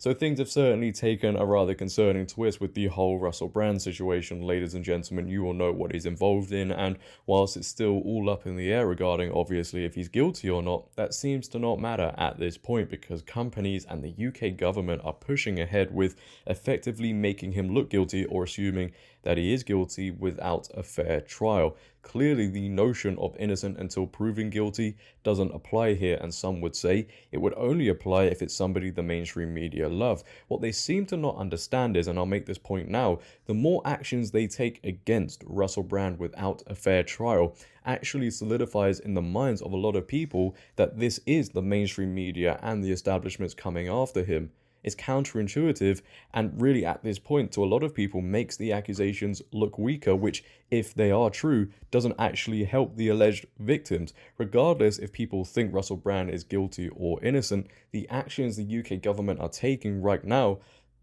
So things have certainly taken a rather concerning twist with the whole Russell Brand situation, ladies and gentlemen. You will know what he's involved in, and whilst it's still all up in the air regarding obviously if he's guilty or not, that seems to not matter at this point because companies and the UK government are pushing ahead with effectively making him look guilty or assuming that he is guilty without a fair trial. Clearly, the notion of innocent until proven guilty doesn't apply here, and some would say it would only apply if it's somebody the mainstream media love. What they seem to not understand is, and I'll make this point now, the more actions they take against Russell Brand without a fair trial actually solidifies in the minds of a lot of people that this is the mainstream media and the establishments coming after him. It's counterintuitive and really at this point to a lot of people makes the accusations look weaker, which if they are true doesn't actually help the alleged victims. Regardless if people think Russell Brand is guilty or innocent, the actions the UK government are taking right now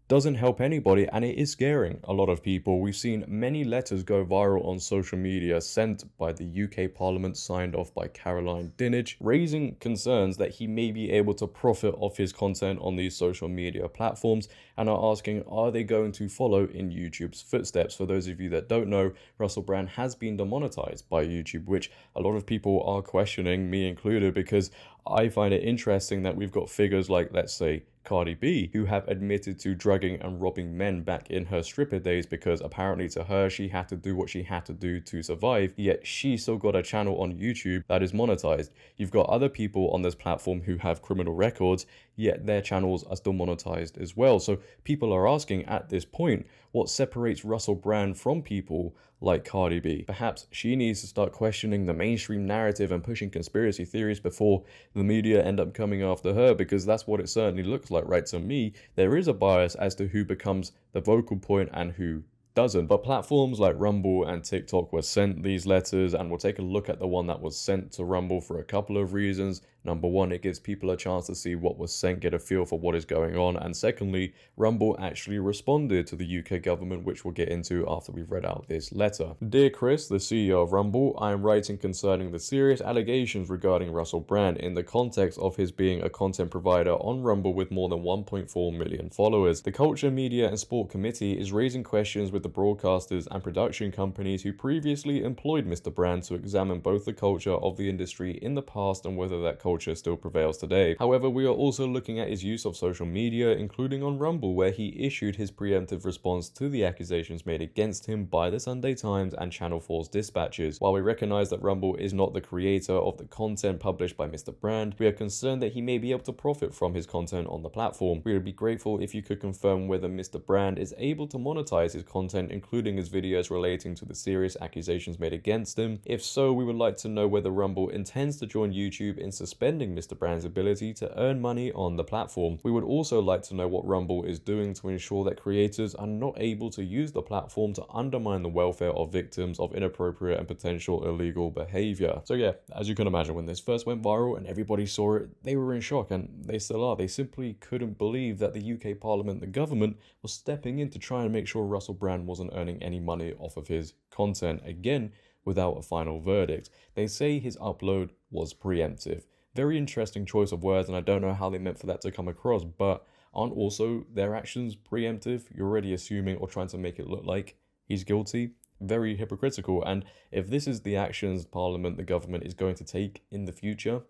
doesn't help anybody, and it is scaring a lot of people. We've seen many letters go viral on social media sent by the UK Parliament, signed off by Caroline Dinenage, raising concerns that he may be able to profit off his content on these social media platforms, and are asking, are they going to follow in YouTube's footsteps? For those of you that don't know, Russell Brand has been demonetized by YouTube, which a lot of people are questioning, me included, because I find it interesting that we've got figures like, let's say, Cardi B, who have admitted to drugging and robbing men back in her stripper days because apparently to her she had to do what she had to do to survive, yet she still got a channel on YouTube that is monetized. You've got other people on this platform who have criminal records, yet their channels are still monetized as well. So people are asking at this point, what separates Russell Brand from people like Cardi B? Perhaps she needs to start questioning the mainstream narrative and pushing conspiracy theories before the media end up coming after her, because that's what it certainly looks like, right? To me, there is a bias as to who becomes the vocal point and who doesn't. But platforms like Rumble and TikTok were sent these letters, and we'll take a look at the one that was sent to Rumble for a couple of reasons. Number one, it gives people a chance to see what was sent, get a feel for what is going on. And secondly, Rumble actually responded to the UK government, which we'll get into after we've read out this letter. Dear Chris, the CEO of Rumble, I am writing concerning the serious allegations regarding Russell Brand in the context of his being a content provider on Rumble with more than 1.4 million followers. The Culture, Media and Sport Committee is raising questions with the broadcasters and production companies who previously employed Mr. Brand to examine both the culture of the industry in the past and whether that culture still prevails today. However, we are also looking at his use of social media, including on Rumble, where he issued his preemptive response to the accusations made against him by the Sunday Times and Channel 4's dispatches. While we recognize that Rumble is not the creator of the content published by Mr. Brand, we are concerned that he may be able to profit from his content on the platform. We would be grateful if you could confirm whether Mr. Brand is able to monetize his content, including his videos relating to the serious accusations made against him. If so, we would like to know whether Rumble intends to join YouTube in suspending Mr. Brand's ability to earn money on the platform. We would also like to know what Rumble is doing to ensure that creators are not able to use the platform to undermine the welfare of victims of inappropriate and potential illegal behavior. So yeah, as you can imagine, when this first went viral and everybody saw it, they were in shock, and they still are. They simply couldn't believe that the UK Parliament, the government, was stepping in to try and make sure Russell Brand wasn't earning any money off of his content, again, without a final verdict. They say his upload was preemptive. Very interesting choice of words, and I don't know how they meant for that to come across, but aren't also their actions preemptive? You're already assuming or trying to make it look like he's guilty. Very hypocritical. And if this is the actions Parliament, the government is going to take in the future,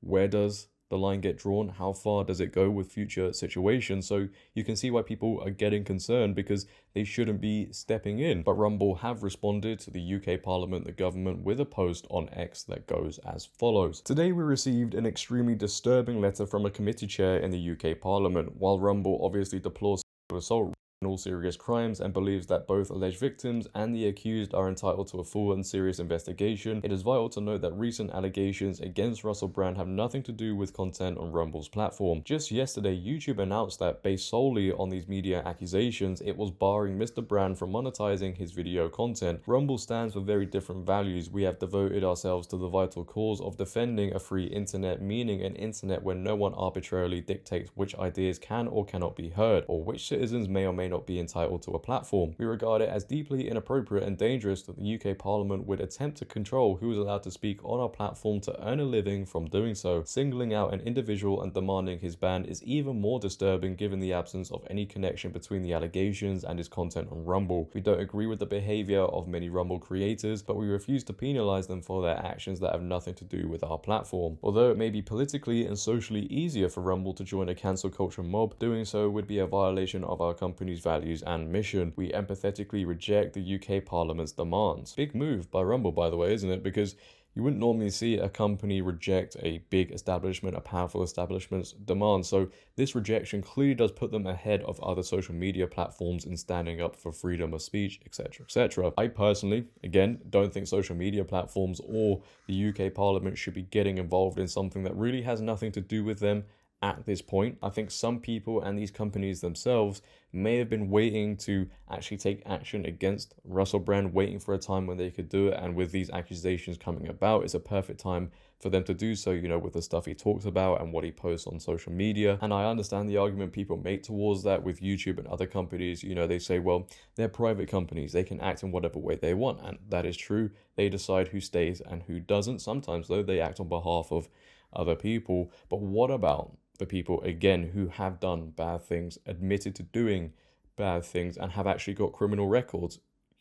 where does the line get drawn? How far does it go with future situations? So you can see why people are getting concerned, because they shouldn't be stepping in. But Rumble have responded to the UK Parliament, the government, with a post on X that goes as follows. Today we received an extremely disturbing letter from a committee chair in the UK Parliament. While Rumble obviously deplores assault in all serious crimes and believes that both alleged victims and the accused are entitled to a full and serious investigation, it is vital to note that recent allegations against Russell Brand have nothing to do with content on Rumble's platform. Just yesterday, YouTube announced that based solely on these media accusations, it was barring Mr. Brand from monetizing his video content. Rumble stands for very different values. We have devoted ourselves to the vital cause of defending a free internet, meaning an internet where no one arbitrarily dictates which ideas can or cannot be heard, or which citizens may or may may not be entitled to a platform. We regard it as deeply inappropriate and dangerous that the UK Parliament would attempt to control who is allowed to speak on our platform to earn a living from doing so. Singling out an individual and demanding his ban is even more disturbing given the absence of any connection between the allegations and his content on Rumble. We don't agree with the behavior of many Rumble creators, but we refuse to penalize them for their actions that have nothing to do with our platform. Although it may be politically and socially easier for Rumble to join a cancel culture mob, doing so would be a violation of our company's values and mission. We empathetically reject the UK Parliament's demands. Big move by Rumble, by the way, isn't it? Because you wouldn't normally see a company reject a big establishment, a powerful establishment's demand. So this rejection clearly does put them ahead of other social media platforms in standing up for freedom of speech, etc., etc. I personally, again, don't think social media platforms or the UK Parliament should be getting involved in something that really has nothing to do with them at this point. I think some people and these companies themselves may have been waiting to actually take action against Russell Brand, waiting for a time when they could do it. And with these accusations coming about, it's a perfect time for them to do so, you know, with the stuff he talks about and what he posts on social media. And I understand the argument people make towards that with YouTube and other companies. You know, they say, well, they're private companies, they can act in whatever way they want. And that is true. They decide who stays and who doesn't. Sometimes, though, they act on behalf of other people. But what about the people, again, who have done bad things, admitted to doing bad things, and have actually got criminal records?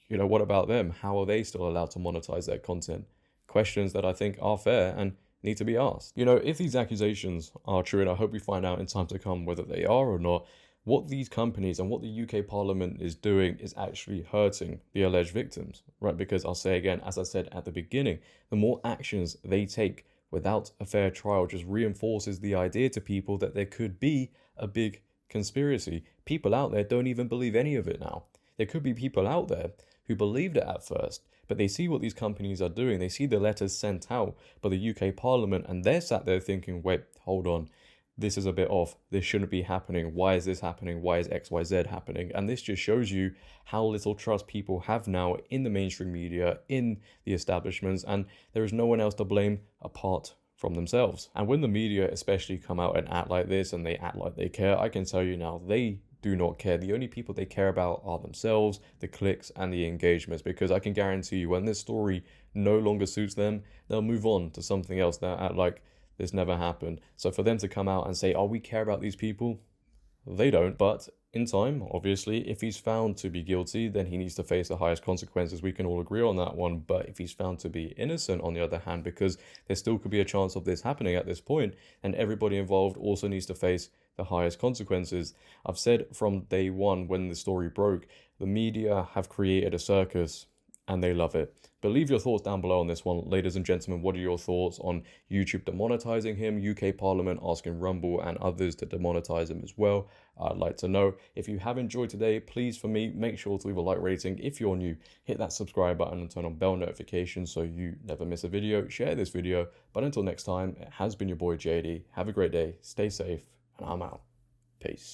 You know, what about them? How are they still allowed to monetize their content? Questions that I think are fair and need to be asked. You know, if these accusations are true, and I hope we find out in time to come whether they are or not, what these companies and what the UK Parliament is doing is actually hurting the alleged victims, right? Because I'll say again, as I said at the beginning, the more actions they take without a fair trial just reinforces the idea to people that there could be a big conspiracy. People out there don't even believe any of it now. There could be people out there who believed it at first, but they see what these companies are doing. They see the letters sent out by the UK Parliament, and they're sat there thinking, wait, hold on. This is a bit off. This shouldn't be happening. Why is this happening? Why is XYZ happening? And this just shows you how little trust people have now in the mainstream media, in the establishments, and there is no one else to blame apart from themselves. And when the media especially come out and act like this and they act like they care, I can tell you now, they do not care. The only people they care about are themselves, the clicks and the engagements, because I can guarantee you when this story no longer suits them, they'll move on to something else. They'll act like this never happened. So for them to come out and say, oh, we care about these people, they don't. But in time, obviously, if he's found to be guilty, then he needs to face the highest consequences. We can all agree on that one. But if he's found to be innocent, on the other hand, because there still could be a chance of this happening at this point, and everybody involved also needs to face the highest consequences. I've said from day one when the story broke, the media have created a circus and they love it. But leave your thoughts down below on this one. Ladies and gentlemen, what are your thoughts on YouTube demonetizing him, UK Parliament asking Rumble and others to demonetize him as well? I'd like to know. If you have enjoyed today, please, for me, make sure to leave a like rating. If you're new, hit that subscribe button and turn on bell notifications so you never miss a video. Share this video. But until next time, it has been your boy JD. Have a great day, stay safe, and I'm out. Peace.